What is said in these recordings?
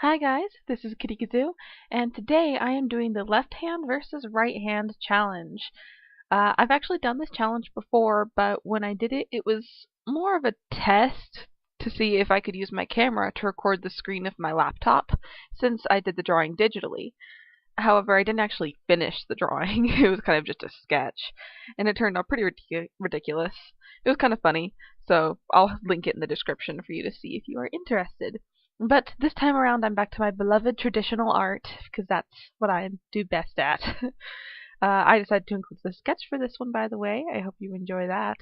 Hi guys, this is Kitty Kazoo, and today I am doing the left hand versus right hand challenge. I've actually done this challenge before, but when I did it, it was more of a test to see if I could use my camera to record the screen of my laptop, since I did the drawing digitally. However, I didn't actually finish the drawing. It was kind of just a sketch, and it turned out pretty ridiculous. It was kind of funny, so I'll link it in the description for you to see if you are interested. But this time around, I'm back to my beloved traditional art, because that's what I do best at. I decided to include the sketch for this one, by the way. I hope you enjoy that.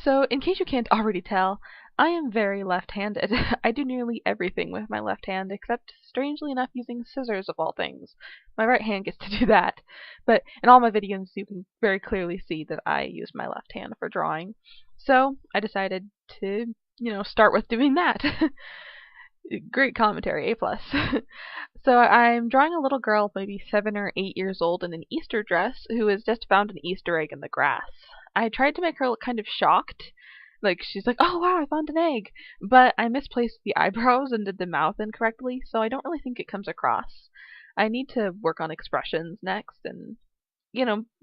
So, in case you can't already tell, I am very left-handed. I do nearly everything with my left hand, except, strangely enough, using scissors of all things. My right hand gets to do that. But in all my videos, you can very clearly see that I use my left hand for drawing. So, I decided to, start with doing that. Great commentary, A+. So I'm drawing a little girl, maybe 7 or 8 years old, in an Easter dress, who has just found an Easter egg in the grass. I tried to make her look kind of shocked, like she's like, "Oh wow, I found an egg!" But I misplaced the eyebrows and did the mouth incorrectly, so I don't really think it comes across. I need to work on expressions next and,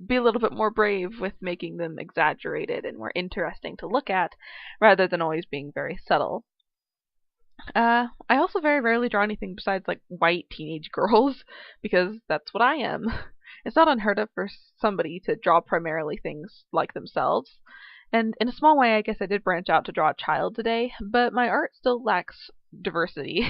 be a little bit more brave with making them exaggerated and more interesting to look at, rather than always being very subtle. I also very rarely draw anything besides like white teenage girls because that's what I am. It's not unheard of for somebody to draw primarily things like themselves. And in a small way, I guess I did branch out to draw a child today, but my art still lacks diversity.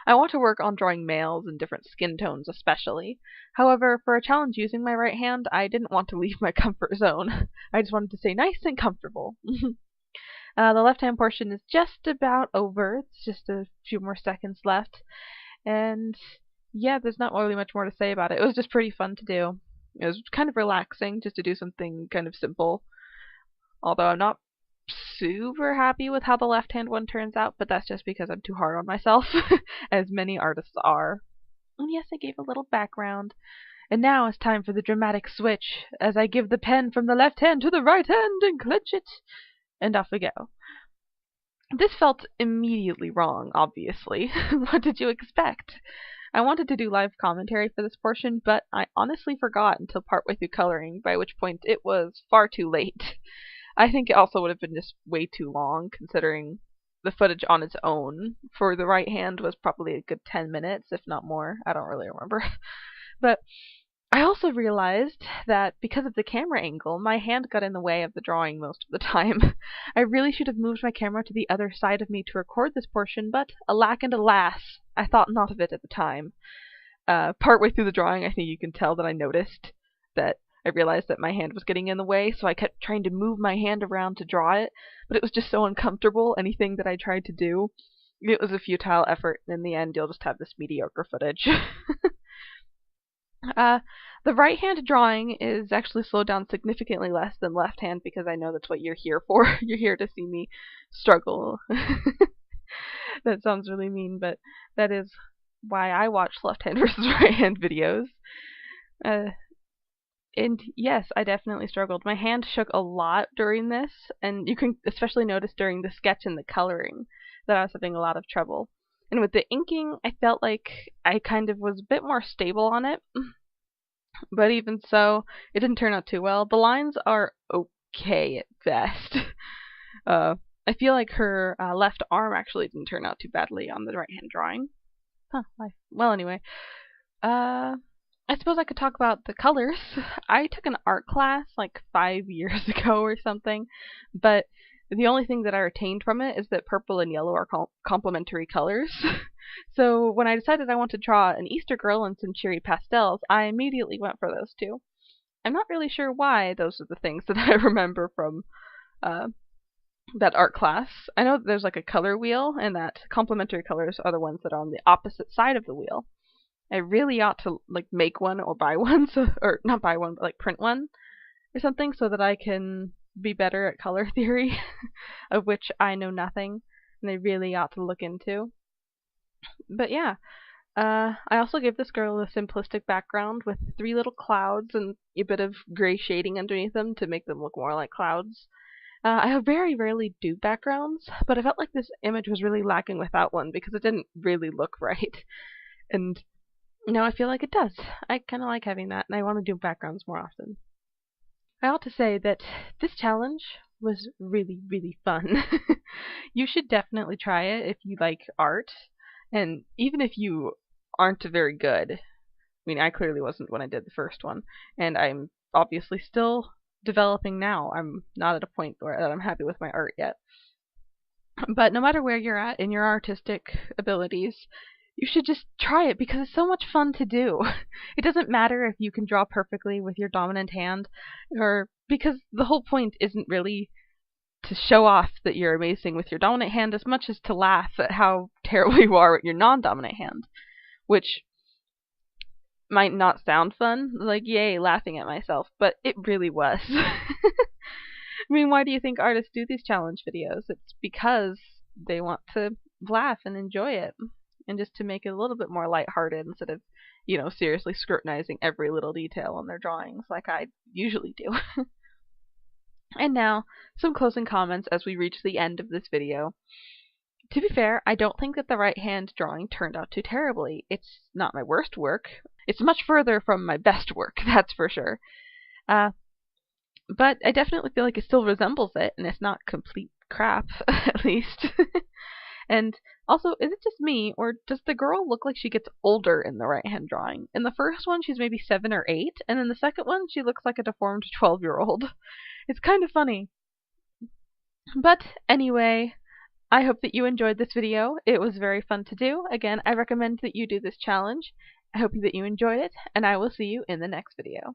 I want to work on drawing males in different skin tones especially. However, for a challenge using my right hand, I didn't want to leave my comfort zone. I just wanted to stay nice and comfortable. The left-hand portion is just about over. It's just a few more seconds left. And yeah, there's not really much more to say about it. It was just pretty fun to do. It was kind of relaxing just to do something kind of simple. Although I'm not super happy with how the left-hand one turns out, but that's just because I'm too hard on myself, as many artists are. And yes, I gave a little background. And now it's time for the dramatic switch, as I give the pen from the left hand to the right hand and clench it. And off we go. This felt immediately wrong, obviously. What did you expect? I wanted to do live commentary for this portion, but I honestly forgot until partway through coloring, by which point it was far too late. I think it also would have been just way too long, considering the footage on its own for the right hand was probably a good 10 minutes, if not more. I don't really remember. But I also realized that because of the camera angle, my hand got in the way of the drawing most of the time. I really should have moved my camera to the other side of me to record this portion, but alack and alas, I thought not of it at the time. Partway through the drawing, I think you can tell that I noticed that I realized that my hand was getting in the way, so I kept trying to move my hand around to draw it, but it was just so uncomfortable, anything that I tried to do. It was a futile effort, and in the end you'll just have this mediocre footage. The right hand drawing is actually slowed down significantly less than left hand because I know that's what you're here for. You're here to see me struggle. That sounds really mean, but that is why I watch left hand versus right hand videos. And yes, I definitely struggled. My hand shook a lot during this, and you can especially notice during the sketch and the coloring that I was having a lot of trouble. And with the inking, I felt like I kind of was a bit more stable on it. But even so, it didn't turn out too well. The lines are okay at best. I feel like her left arm actually didn't turn out too badly on the right-hand drawing. Well, anyway. I suppose I could talk about the colors. I took an art class like 5 years ago or something, but the only thing that I retained from it is that purple and yellow are complementary colors. So when I decided I wanted to draw an Easter girl and some cheery pastels, I immediately went for those two. I'm not really sure why those are the things that I remember from that art class. I know that there's like a color wheel, and that complementary colors are the ones that are on the opposite side of the wheel. I really ought to like make one or buy one, or not buy one, but like print one or something, so that I can be better at color theory, of which I know nothing, and I really ought to look into. But yeah, I also gave this girl a simplistic background with 3 little clouds and a bit of gray shading underneath them to make them look more like clouds. I very rarely do backgrounds, but I felt like this image was really lacking without one because it didn't really look right. And now I feel like it does. I kind of like having that, and I want to do backgrounds more often. I ought to say that this challenge was really, really fun. You should definitely try it if you like art, and even if you aren't very good. I mean, I clearly wasn't when I did the first one, and I'm obviously still developing now. I'm not at a point where I'm happy with my art yet. But no matter where you're at in your artistic abilities, you should just try it because it's so much fun to do. It doesn't matter if you can draw perfectly with your dominant hand, or because the whole point isn't really to show off that you're amazing with your dominant hand as much as to laugh at how terrible you are with your non-dominant hand, which might not sound fun, like yay, laughing at myself, but it really was. I mean, why do you think artists do these challenge videos? It's because they want to laugh and enjoy it, and just to make it a little bit more lighthearted instead of, seriously scrutinizing every little detail on their drawings like I usually do. And now, some closing comments as we reach the end of this video. To be fair, I don't think that the right hand drawing turned out too terribly. It's not my worst work. It's much further from my best work, that's for sure. But I definitely feel like it still resembles it, and it's not complete crap, at least. And also, is it just me, or does the girl look like she gets older in the right-hand drawing? In the first one, she's maybe 7 or 8, and in the second one, she looks like a deformed 12-year-old. It's kind of funny. But anyway, I hope that you enjoyed this video. It was very fun to do. Again, I recommend that you do this challenge. I hope that you enjoyed it, and I will see you in the next video.